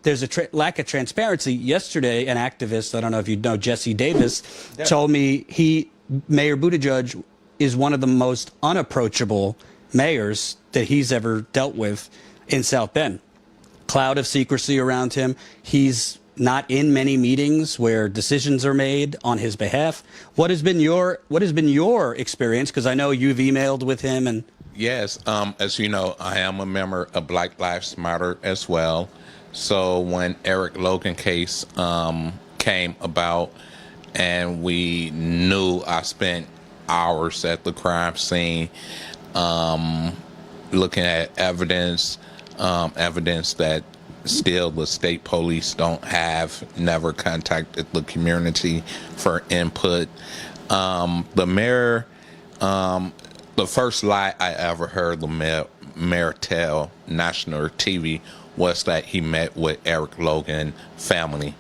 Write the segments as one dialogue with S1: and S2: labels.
S1: there's a lack of transparency. Yesterday, an activist, I don't know if you know Jesse Davis, told me Mayor Buttigieg is one of the most unapproachable mayors that he's ever dealt with in South Bend. Cloud of secrecy around him. He's not in many meetings where decisions are made on his behalf. What has been your experience? Because I know you've emailed with him and.
S2: Yes, as you know, I am a member of Black Lives Matter as well. So when Eric Logan case came about, and we knew, I spent hours at the crime scene looking at evidence that still the state police don't have, never contacted the community for input. The mayor, the first lie I ever heard the mayor tell national TV was that he met with Eric Logan family.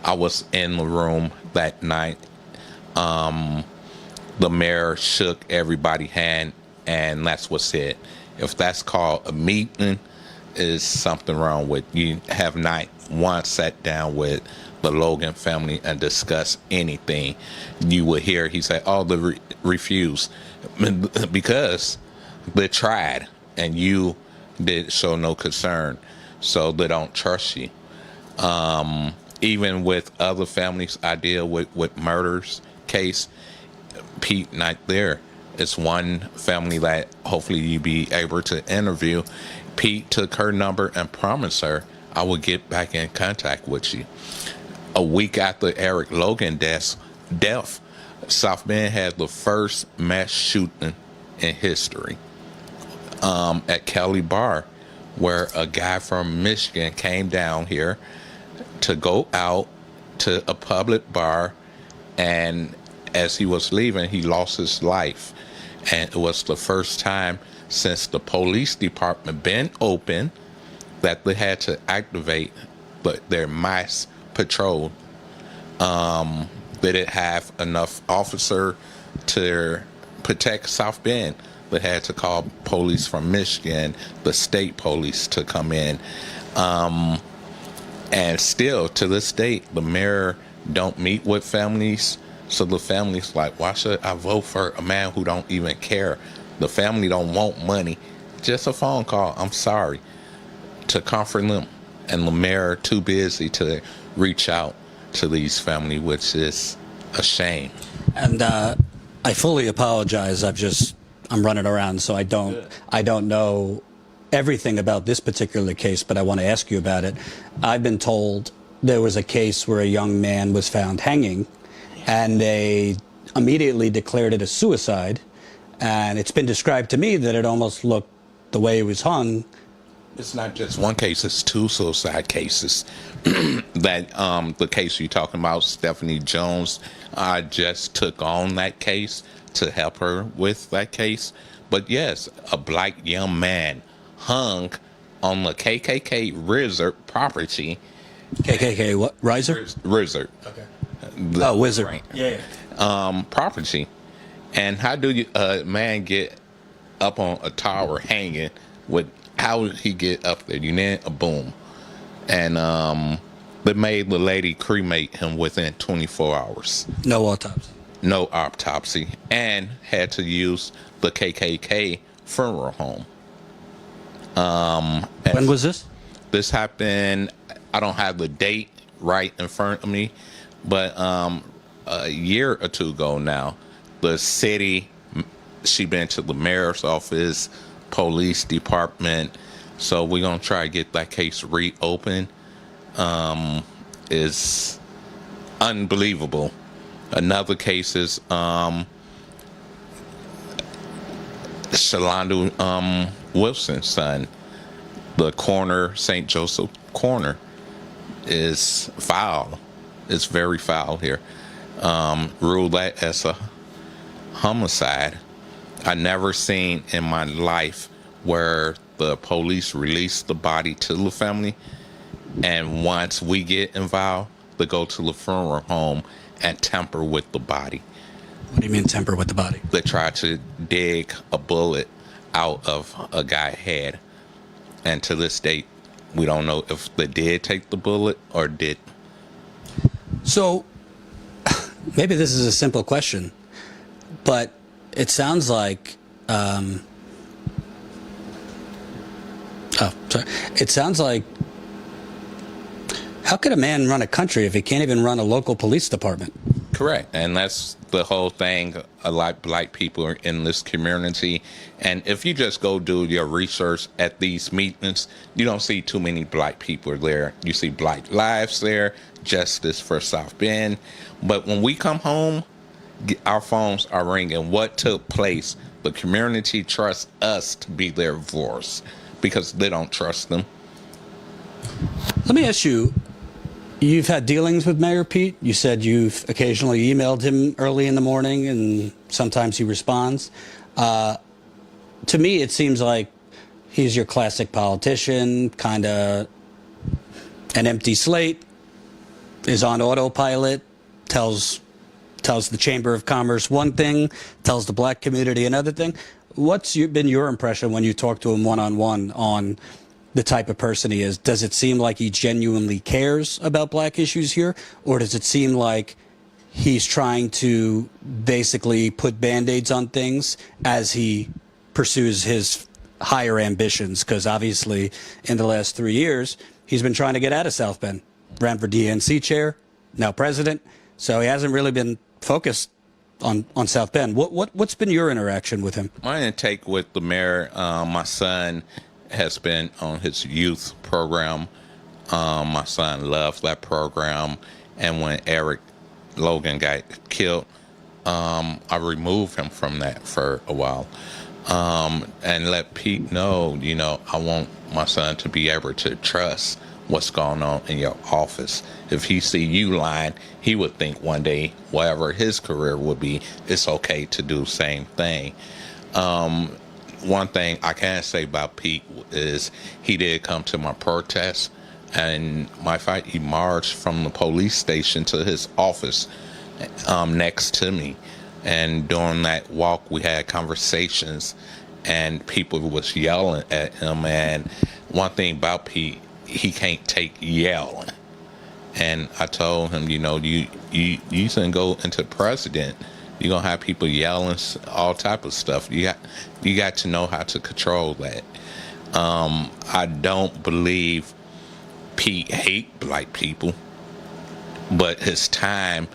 S2: I was in the room that night. The mayor shook everybody's hand, and that's what's it. If that's called a meeting, is something wrong with you. Have not once sat down with the Logan family and discuss anything. You would hear he say, "Oh, they refuse," because they tried and you did show no concern, so they don't trust you. Even with other families I deal with murders case, Pete not there. It's one family that hopefully you be able to interview. Pete took her number and promised her, "I will get back in contact with you." A week after Eric Logan death, South Bend had the first mass shooting in history at Kelly Bar, where a guy from Michigan came down here to go out to a public bar, and as he was leaving, he lost his life. And it was the first time since the police department been open that they had to activate their mass patrol. They didn't have enough officer to protect South Bend. They had to call police from Michigan, the state police, to come in. And still, to this date, the mayor don't meet with families. So the family's like, why should I vote for a man who don't even care? The family don't want money. Just a phone call, "I'm sorry," to comfort them. And the mayor too busy to reach out to these families, which is a shame.
S1: And I fully apologize. I'm running around, so I don't know everything about this particular case, but I want to ask you about it. I've been told there was a case where a young man was found hanging, and they immediately declared it a suicide. And it's been described to me that it almost looked, the way it was hung.
S2: It's not just one case, it's two suicide cases. That the case you're talking about, Stephanie Jones, I just took on that case to help her with that case. But yes, a black young man hung on the KKK Wizard property.
S1: KKK what? Riser?
S2: Wizard.
S1: Okay. Wizard.
S2: Right.
S1: Yeah.
S2: Property. And how do you man get up on a tower hanging? How would he get up there? You need a boom. And they made the lady cremate him within 24 hours.
S1: No autopsy.
S2: No autopsy. And had to use the KKK funeral home.
S1: When was this?
S2: This happened, I don't have the date right in front of me, but a year or two ago now, the city, she been to the mayor's office, police department, so we're going to try to get that case reopened. Is unbelievable. Another case is Shalonda Wilson's son. The corner, St. Joseph corner, is foul. It's very foul here. Ruled that as a homicide. I never seen in my life where the police release the body to the family, and once we get involved, they go to the funeral home and tamper with the body.
S1: What do you mean tamper with the body?
S2: They try to dig a bullet out of a guy's head, and to this day, We don't know if they did take the bullet or did.
S1: So maybe this is a simple question, but it sounds like it sounds like, how could a man run a country if he can't even run a local police department?
S2: Correct. And that's the whole thing. A lot of black people are in this community. And if you just go do your research at these meetings, you don't see too many black people there. You see Black Lives there, Justice for South Bend. But when we come home, our phones are ringing. What took place? The community trusts us to be their voice because they don't trust them.
S1: Let me ask you, you've had dealings with Mayor Pete. You said you've occasionally emailed him early in the morning and sometimes he responds. To me, it seems like he's your classic politician, kind of an empty slate, is on autopilot, tells the Chamber of Commerce one thing, tells the black community another thing. What's been your impression when you talk to him one-on-one on the type of person he is? Does it seem like he genuinely cares about black issues here? Or does it seem like he's trying to basically put Band-Aids on things as he pursues his higher ambitions? Because obviously in the last 3 years, he's been trying to get out of South Bend. Ran for DNC chair, now president. So he hasn't really been focused on South Bend. What's been your interaction with him?
S2: My intake with the mayor, my son has been on his youth program. My son loves that program. And when Eric Logan got killed, I removed him from that for a while. And let Pete know, I want my son to be able to trust what's going on in your office. If he see you lying, he would think one day, whatever his career would be, it's okay to do the same thing. One thing I can say about Pete is he did come to my protest, and my fight, he marched from the police station to his office next to me. And during that walk, we had conversations, and people was yelling at him. And one thing about Pete, he can't take yelling. And I told him, you can go into president. You're going to have people yelling all type of stuff. You got to know how to control that. I don't believe Pete hate black people, but his time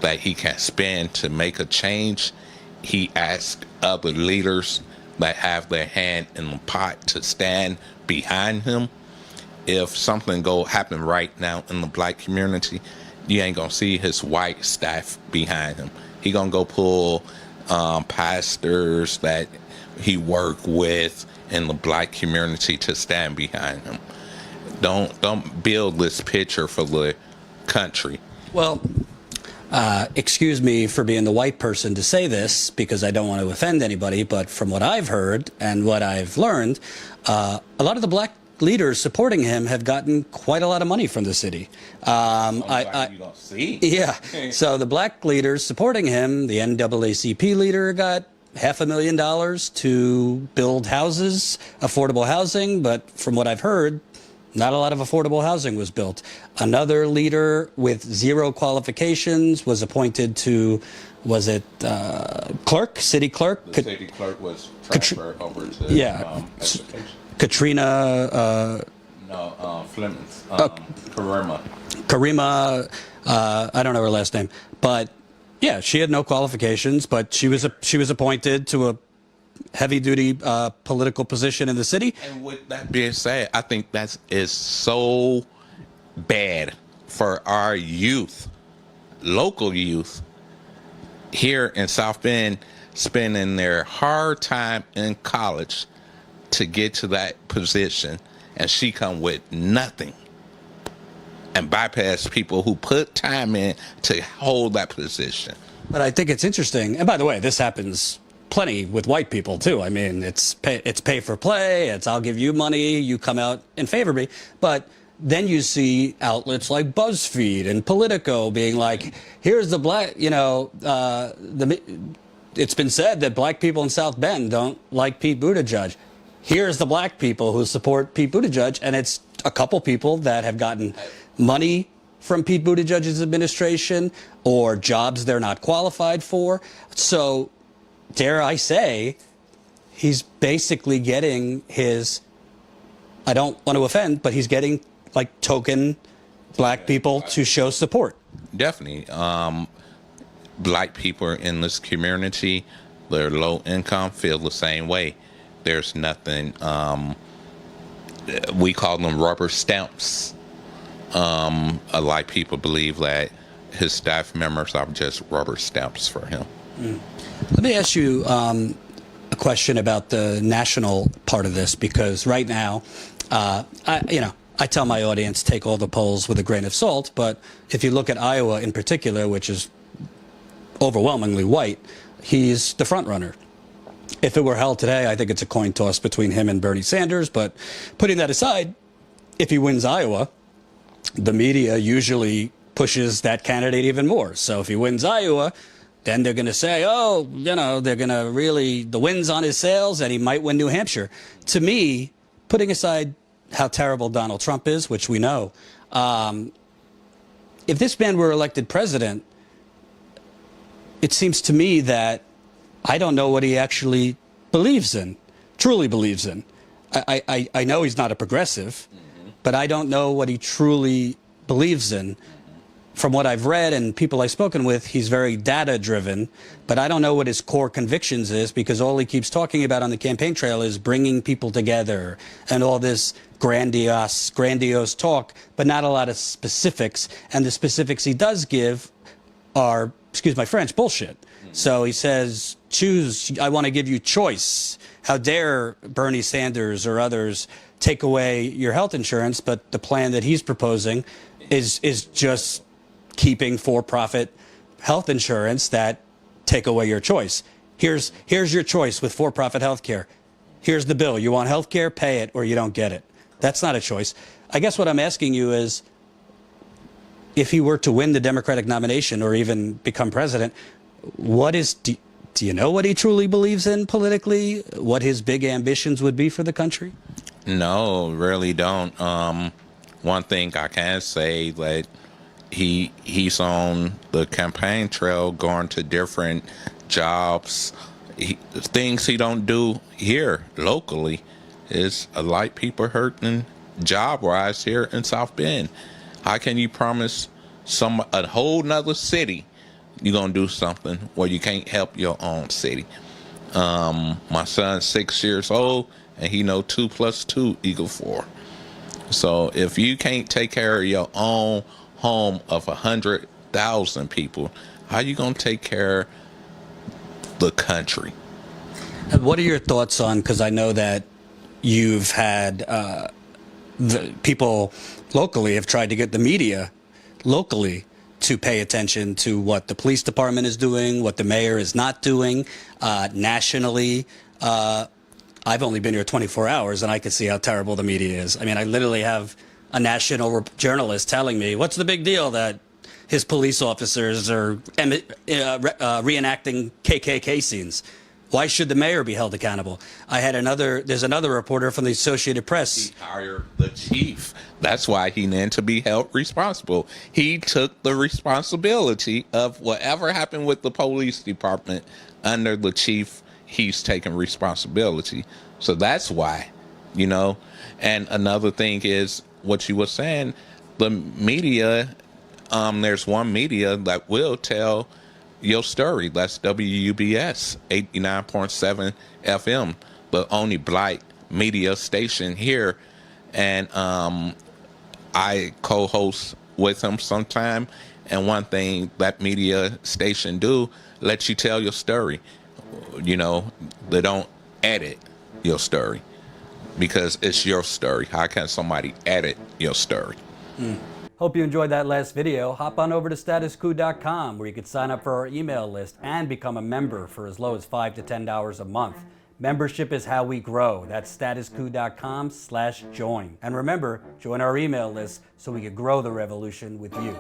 S2: that he can spend to make a change, he asked other leaders that have their hand in the pot to stand behind him. If something happen right now in the black community, you ain't gonna see his white staff behind him. He gonna go pull pastors that he work with in the black community to stand behind him. Don't build this picture for the country.
S1: Well, excuse me for being the white person to say this because I don't want to offend anybody, but from what I've heard and what I've learned, a lot of the black leaders supporting him have gotten quite a lot of money from the city.
S2: You don't see.
S1: Yeah. So the black leaders supporting him, the NAACP leader got $500,000 to build houses, affordable housing. But from what I've heard, not a lot of affordable housing was built. Another leader with zero qualifications was appointed to, was it clerk, city clerk?
S2: The city clerk was transferred over to education.
S1: Katrina.
S2: Flemings.
S1: Karima. I don't know her last name, but yeah, she had no qualifications, but she was appointed to a heavy-duty political position in the city.
S2: And with that being said, I think that is so bad for our youth, local youth here in South Bend, spending their hard time in college to get to that position, and she come with nothing and bypass people who put time in to hold that position.
S1: But I think it's interesting, and by the way, this happens plenty with white people too. I mean, it's pay for play. It's I'll give you money, you come out and favor me. But then you see outlets like BuzzFeed and Politico being like, here's the black, it's been said that black people in South Bend don't like Pete Buttigieg. Here's the black people who support Pete Buttigieg, and it's a couple people that have gotten money from Pete Buttigieg's administration or jobs they're not qualified for. So, dare I say, he's basically getting his, I don't want to offend, but he's getting like token black people to show support.
S2: Definitely. Black people in this community, they're low income, feel the same way. There's nothing, we call them rubber stamps. A lot of people believe that his staff members are just rubber stamps for him.
S1: Let me ask you a question about the national part of this, because right now, I tell my audience, take all the polls with a grain of salt, but if you look at Iowa in particular, which is overwhelmingly white, he's the front runner. If it were held today, I think it's a coin toss between him and Bernie Sanders, but putting that aside, if he wins Iowa, the media usually pushes that candidate even more. So if he wins Iowa, then they're going to say, oh, they're going to really, the wind's on his sails and he might win New Hampshire. To me, putting aside how terrible Donald Trump is, which we know, if this man were elected president, it seems to me that I don't know what he actually believes in, truly believes in. I know he's not a progressive, but I don't know what he truly believes in. From what I've read and people I've spoken with, he's very data-driven, but I don't know what his core convictions is, because all he keeps talking about on the campaign trail is bringing people together and all this grandiose talk, but not a lot of specifics. And the specifics he does give are, excuse my French, bullshit. So he says, choose, I want to give you choice. How dare Bernie Sanders or others take away your health insurance, but the plan that he's proposing is just keeping for-profit health insurance that take away your choice. Here's your choice with for-profit health care. Here's the bill. You want health care? Pay it or you don't get it. That's not a choice. I guess what I'm asking you is, if he were to win the Democratic nomination or even become president, do you know what he truly believes in politically? What his big ambitions would be for the country?
S2: No, really don't. One thing I can say that he's on the campaign trail, going to different jobs. Things he don't do here locally is a lot of people hurting job-wise here in South Bend. How can you promise a whole nother city you're gonna do something where you can't help your own city? My son's 6 years old, and he know 2 + 2 = 4. So if you can't take care of your own home of 100,000 people, how you gonna take care of the country?
S1: What are your thoughts on, because I know that you've had the people locally have tried to get the media locally to pay attention to what the police department is doing, what the mayor is not doing. Nationally, I've only been here 24 hours and I can see how terrible the media is. I mean, I literally have a national journalist telling me, what's the big deal that his police officers are reenacting KKK scenes? Why should the mayor be held accountable? There's another reporter from the Associated Press.
S2: He hired the chief. That's why he needed to be held responsible. He took the responsibility of whatever happened with the police department under the chief. He's taking responsibility. So that's why, And another thing is what you were saying, the media, there's one media that will tell your story. That's WUBS 89.7 FM, the only black media station here. And I co-host with him sometime. And one thing that media station do, let you tell your story. They don't edit your story because it's your story. How can somebody edit your story?
S1: Hope you enjoyed that last video. Hop on over to statuscoup.com where you can sign up for our email list and become a member for as low as $5 to $10 a month. Membership is how we grow. That's statuscoup.com/join. And remember, join our email list so we can grow the revolution with you.